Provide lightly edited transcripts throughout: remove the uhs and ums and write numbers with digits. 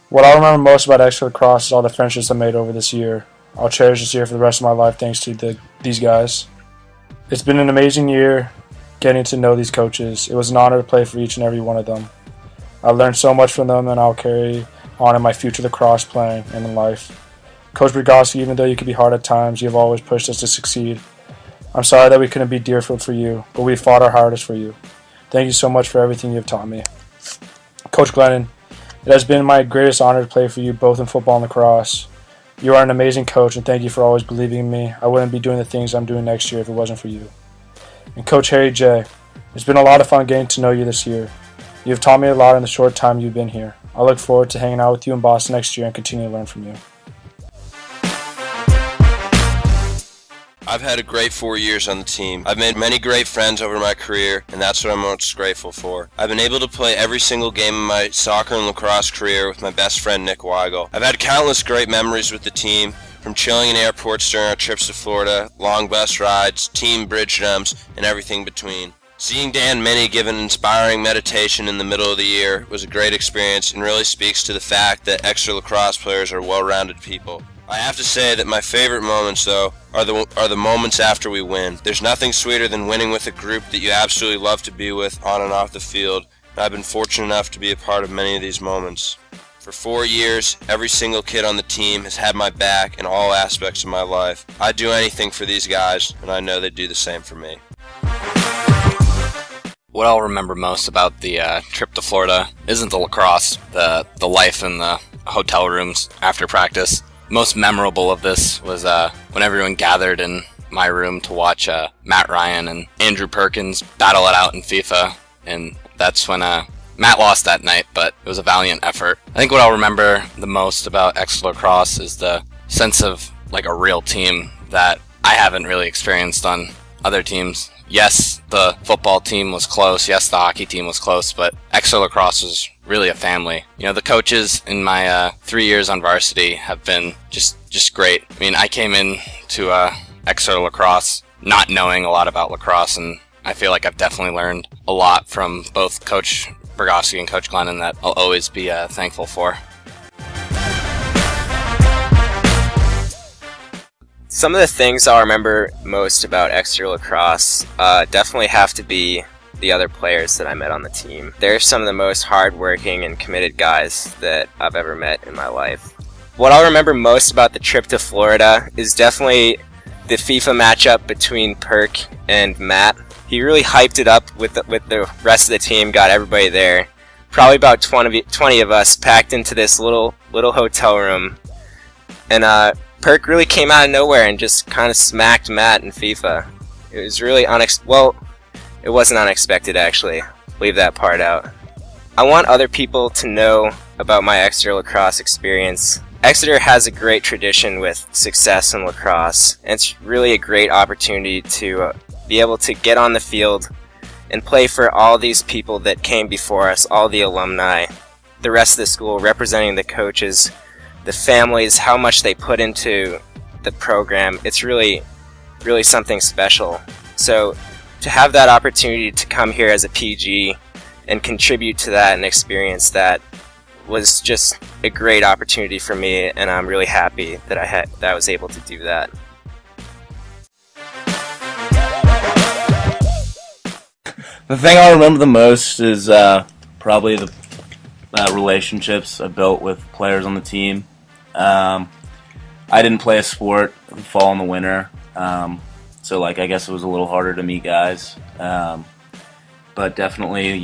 What I'll remember most about extra lacrosse is all the friendships I made over this year. I'll cherish this year for the rest of my life thanks to these guys. It's been an amazing year getting to know these coaches. It was an honor to play for each and every one of them. I learned so much from them and I'll carry on in my future lacrosse playing and in life. Coach Brigowski, even though you can be hard at times, you have always pushed us to succeed. I'm sorry that we couldn't beat Deerfield for you, but we fought our hardest for you. Thank you so much for everything you've taught me. Coach Glennon, it has been my greatest honor to play for you both in football and lacrosse. You are an amazing coach, and thank you for always believing in me. I wouldn't be doing the things I'm doing next year if it wasn't for you. And Coach Harry J., it's been a lot of fun getting to know you this year. You have taught me a lot in the short time you've been here. I look forward to hanging out with you in Boston next year and continue to learn from you. I've had a great 4 years on the team. I've made many great friends over my career, and that's what I'm most grateful for. I've been able to play every single game of my soccer and lacrosse career with my best friend Nick Weigel. I've had countless great memories with the team, from chilling in airports during our trips to Florida, long bus rides, team bridge jumps, and everything between. Seeing Dan Minnie give an inspiring meditation in the middle of the year was a great experience and really speaks to the fact that extra lacrosse players are well-rounded people. I have to say that my favorite moments, though, are the moments after we win. There's nothing sweeter than winning with a group that you absolutely love to be with on and off the field, and I've been fortunate enough to be a part of many of these moments. For 4 years, every single kid on the team has had my back in all aspects of my life. I'd do anything for these guys, and I know they'd do the same for me. What I'll remember most about the trip to Florida isn't the lacrosse, the life in the hotel rooms after practice. Most memorable of this was when everyone gathered in my room to watch Matt Ryan and Andrew Perkins battle it out in FIFA, and that's when Matt lost that night, but it was a valiant effort. I think what I'll remember the most about extra lacrosse is the sense of like a real team that I haven't really experienced on other teams. Yes, the football team was close. Yes, the hockey team was close, but extra lacrosse was really a family. You know, the coaches in my 3 years on varsity have been just great. I mean, I came in to extra lacrosse not knowing a lot about lacrosse, and I feel like I've definitely learned a lot from both Coach Brigowski and Coach Glennon that I'll always be thankful for. Some of the things I'll remember most about extra lacrosse definitely have to be the other players that I met on the team. They're some of the most hardworking and committed guys that I've ever met in my life. What I'll remember most about the trip to Florida is definitely the FIFA matchup between Perk and Matt. He really hyped it up with the rest of the team, got everybody there. Probably about 20 of us packed into this little hotel room. And Perk really came out of nowhere and just kind of smacked Matt in FIFA. It was really it wasn't unexpected, actually. Leave that part out. I want other people to know about my Exeter lacrosse experience. Exeter has a great tradition with success in lacrosse, and it's really a great opportunity to be able to get on the field and play for all these people that came before us, all the alumni, the rest of the school, representing the coaches, the families, how much they put into the program. It's really, really something special. So to have that opportunity to come here as a PG and contribute to that and experience that was just a great opportunity for me, and I'm really happy that I was able to do that. The thing I remember the most is probably the relationships I built with players on the team. I didn't play a sport in the fall and the winter, so I guess it was a little harder to meet guys. But definitely,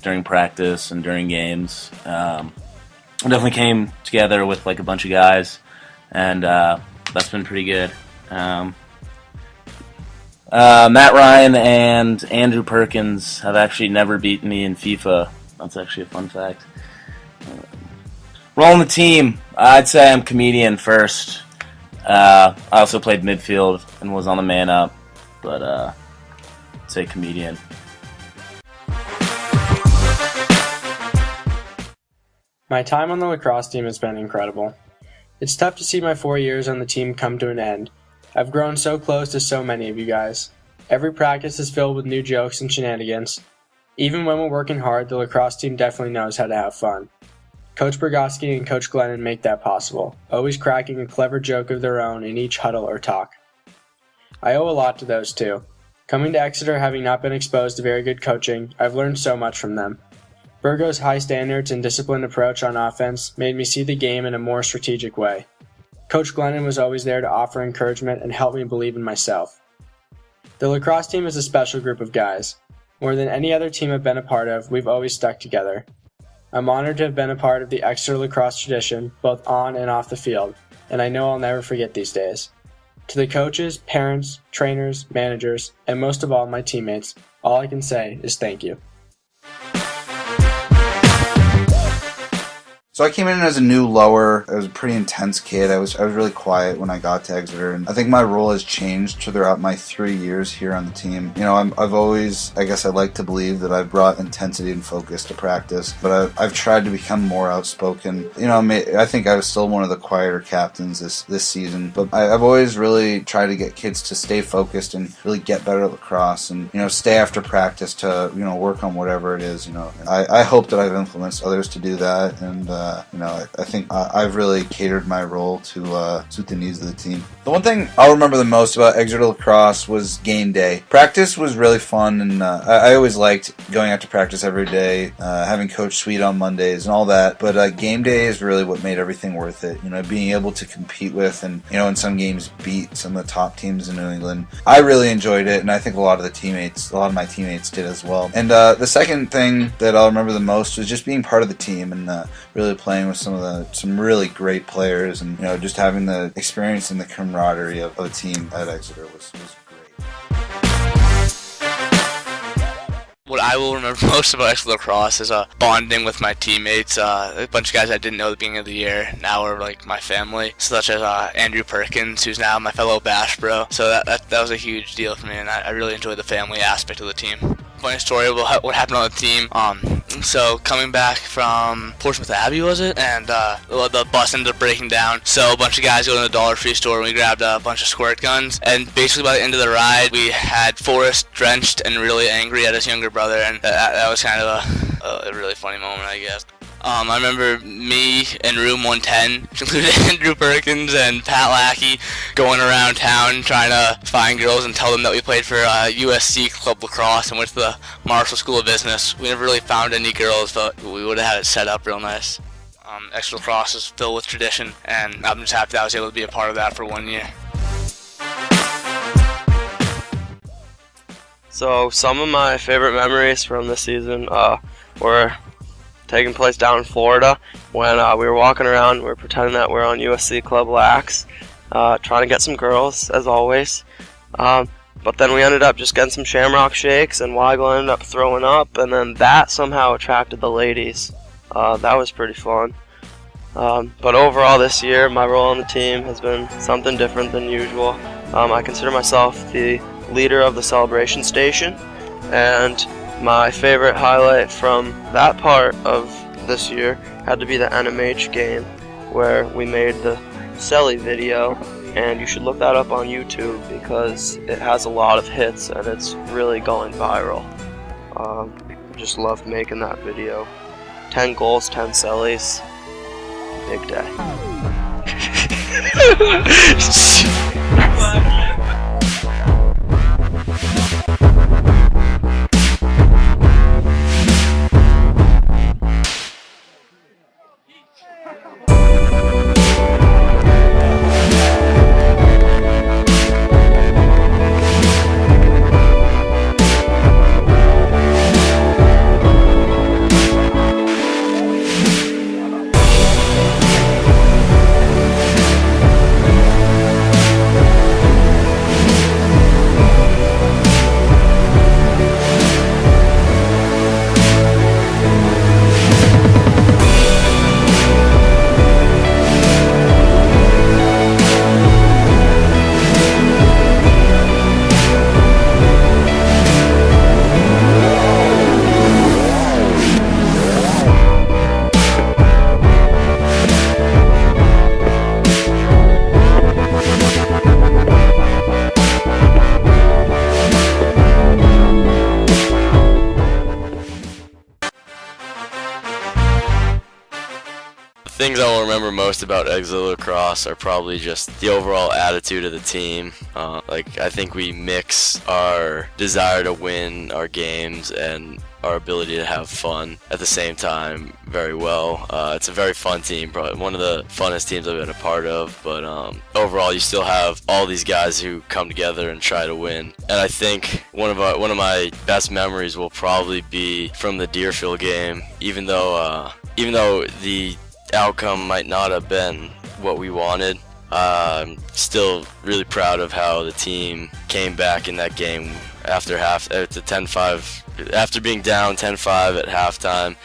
during practice and during games, we definitely came together with a bunch of guys, and that's been pretty good. Matt Ryan and Andrew Perkins have actually never beaten me in FIFA. That's actually a fun fact. Role on the team, I'd say I'm comedian first. I also played midfield and was on the man up, but I'd say comedian. My time on the lacrosse team has been incredible. It's tough to see my 4 years on the team come to an end. I've grown so close to so many of you guys. Every practice is filled with new jokes and shenanigans. Even when we're working hard, the lacrosse team definitely knows how to have fun. Coach Bergoski and Coach Glennon make that possible, always cracking a clever joke of their own in each huddle or talk. I owe a lot to those two. Coming to Exeter having not been exposed to very good coaching, I've learned so much from them. Burgo's high standards and disciplined approach on offense made me see the game in a more strategic way. Coach Glennon was always there to offer encouragement and help me believe in myself. The lacrosse team is a special group of guys. More than any other team I've been a part of, we've always stuck together. I'm honored to have been a part of the Exeter lacrosse tradition, both on and off the field, and I know I'll never forget these days. To the coaches, parents, trainers, managers, and most of all my teammates, all I can say is thank you. So I came in as a new lower. I was a pretty intense kid. I was really quiet when I got to Exeter, and I think my role has changed throughout my 3 years here on the team. You know, I've always, I guess I like to believe that I've brought intensity and focus to practice, but I've tried to become more outspoken. You know, I think I was still one of the quieter captains this season, but I've always really tried to get kids to stay focused and really get better at lacrosse, and you know, stay after practice to work on whatever it is. You know, I hope that I've influenced others to do that, and I think I've really catered my role to suit the needs of the team. The one thing I'll remember the most about Exeter lacrosse was game day. Practice was really fun, and I always liked going out to practice every day, having Coach Sweet on Mondays and all that. But game day is really what made everything worth it. You know, being able to compete with and in some games beat some of the top teams in New England. I really enjoyed it, and I think a lot of my teammates did as well. And the second thing that I'll remember the most was just being part of the team and really playing with some really great players, and just having the experience and the camaraderie of a team at Exeter was great. What I will remember most about Exeter lacrosse is bonding with my teammates. A bunch of guys I didn't know at the beginning of the year now are like my family, such as Andrew Perkins, who's now my fellow Bash bro. So that was a huge deal for me, and I really enjoyed the family aspect of the team. Funny story about what happened on the team. So coming back from Portsmouth Abbey, was it? And the bus ended up breaking down. So a bunch of guys go to the Dollar Tree store and we grabbed a bunch of squirt guns. And basically by the end of the ride, we had Forrest drenched and really angry at his younger brother, and that was kind of a really funny moment, I guess. I remember me in room 110, which included Andrew Perkins and Pat Lackey, going around town trying to find girls and tell them that we played for USC Club Lacrosse and went to the Marshall School of Business. We never really found any girls, but we would have had it set up real nice. Exeter lacrosse is filled with tradition, and I'm just happy that I was able to be a part of that for 1 year. So some of my favorite memories from this season were taking place down in Florida when we were walking around. We were pretending that we were on USC Club Lax, trying to get some girls, as always. But then we ended up just getting some shamrock shakes, and Weigel ended up throwing up, and then that somehow attracted the ladies. That was pretty fun. But overall this year, my role on the team has been something different than usual. I consider myself the leader of the celebration station, and my favorite highlight from that part of this year had to be the NMH game, where we made the Selly video, and you should look that up on YouTube because it has a lot of hits and it's really going viral. Just loved making that video. 10 goals, 10 Sellys. Big day. things I will remember most about Exeter Lacrosse are probably just the overall attitude of the team. I think we mix our desire to win our games and our ability to have fun at the same time very well. It's a very fun team, probably one of the funnest teams I've been a part of, but overall you still have all these guys who come together and try to win. And I think one of my best memories will probably be from the Deerfield game, even though the outcome might not have been what we wanted. I'm still really proud of how the team came back in that game after being down 10-5 at halftime.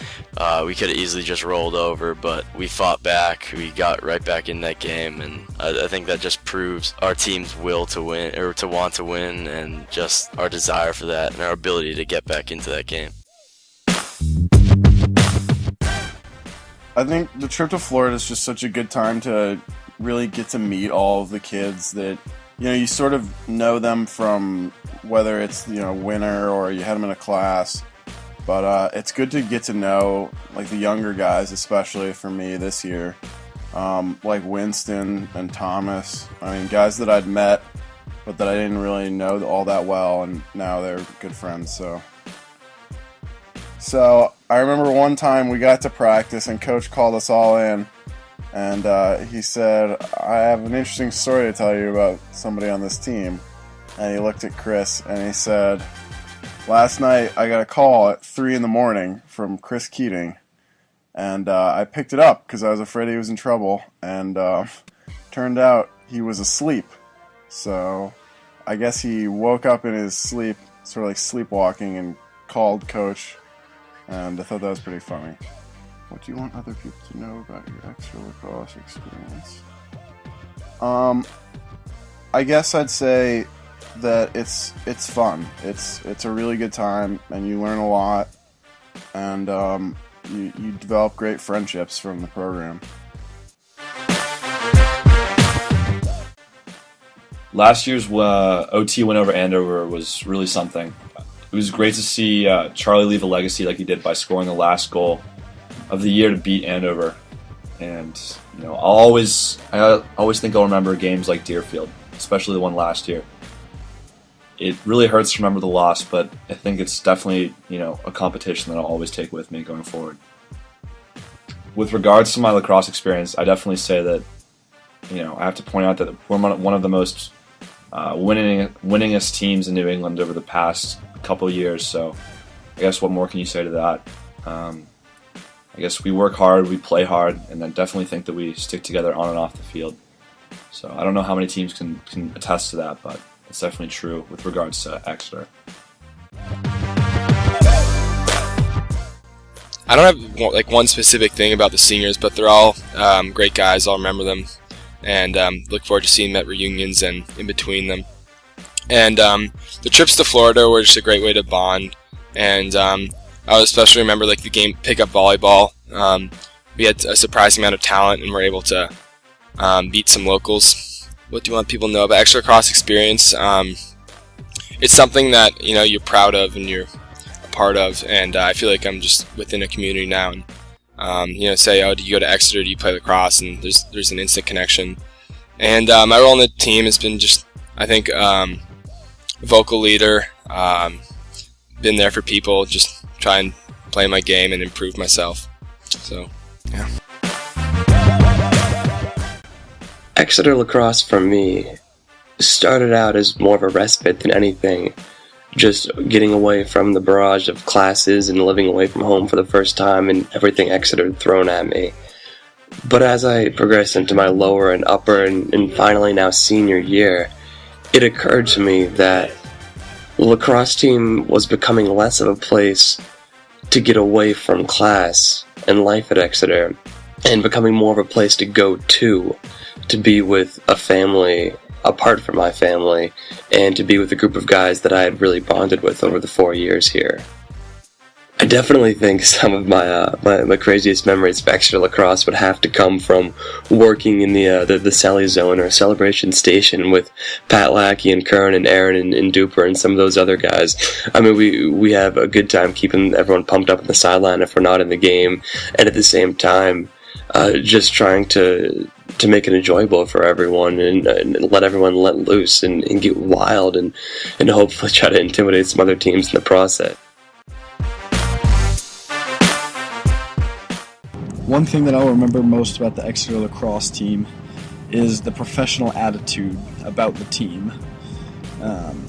We could have easily just rolled over, but we fought back. We got right back in that game, and I think that just proves our team's will to win, or to want to win, and just our desire for that and our ability to get back into that game. I think the trip to Florida is just such a good time to really get to meet all of the kids that, you sort of know them from whether it's, winter or you had them in a class. But it's good to get to know, like, the younger guys, especially for me this year. Like Winston and Thomas. I mean, guys that I'd met, but that I didn't really know all that well, and now they're good friends, So I remember one time we got to practice and Coach called us all in, and he said, I have an interesting story to tell you about somebody on this team. And he looked at Chris and he said, last night I got a call at 3 a.m. from Chris Keating, and I picked it up because I was afraid he was in trouble, and turned out he was asleep. So I guess he woke up in his sleep, sort of like sleepwalking, and called Coach. And I thought that was pretty funny. What do you want other people to know about your extra lacrosse experience? I guess I'd say that it's fun. It's a really good time, and you learn a lot, and you develop great friendships from the program. Last year's OT win over Andover was really something. It was great to see Charlie leave a legacy like he did by scoring the last goal of the year to beat Andover. And I always think I'll remember games like Deerfield, especially the one last year. It really hurts to remember the loss, but I think it's definitely a competition that I'll always take with me going forward. With regards to my lacrosse experience, I definitely say that I have to point out that we're one of the most winningest teams in New England over the past couple years, so I guess what more can you say to that? I guess we work hard, we play hard, and I definitely think that we stick together on and off the field. So I don't know how many teams can attest to that, but it's definitely true with regards to Exeter. I don't have one specific thing about the seniors, but they're all great guys. I'll remember them, and look forward to seeing them at reunions and in between them. And the trips to Florida were just a great way to bond. And I especially remember the game pickup volleyball. We had a surprising amount of talent, and were able to beat some locals. What do you want people to know about extra lacrosse experience? It's something that you're proud of and you're a part of. And I feel like I'm just within a community now. And say, oh, do you go to Exeter? Do you play lacrosse? And there's an instant connection. And my role on the team has been just, I think, vocal leader, been there for people, just try and play my game and improve myself. So, yeah. Exeter lacrosse for me started out as more of a respite than anything. Just getting away from the barrage of classes and living away from home for the first time, and everything Exeter had thrown at me. But as I progressed into my lower and upper and finally now senior year, it occurred to me that the lacrosse team was becoming less of a place to get away from class and life at Exeter, and becoming more of a place to go to be with a family apart from my family, and to be with a group of guys that I had really bonded with over the 4 years here. I definitely think some of my craziest memories of Exeter lacrosse would have to come from working in the Sally Zone or Celebration Station with Pat Lackey and Kern and Aaron and Duper and some of those other guys. I mean, we have a good time keeping everyone pumped up on the sideline if we're not in the game, and at the same time, just trying to make it enjoyable for everyone and let everyone let loose and get wild and hopefully try to intimidate some other teams in the process. One thing that I'll remember most about the Exeter lacrosse team is the professional attitude about the team.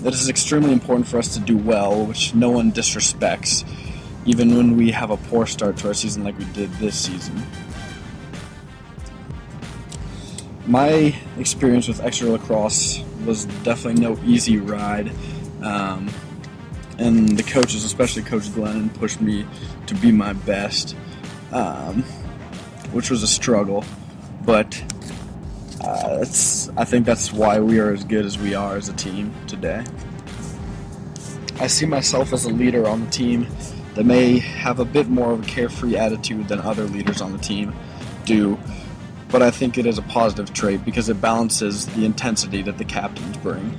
It is extremely important for us to do well, which no one disrespects, even when we have a poor start to our season like we did this season. My experience with Exeter lacrosse was definitely no easy ride, and the coaches, especially Coach Glennon, pushed me to be my best, which was a struggle, but I think that's why we are as good as we are as a team today. I see myself as a leader on the team that may have a bit more of a carefree attitude than other leaders on the team do, but I think it is a positive trait because it balances the intensity that the captains bring.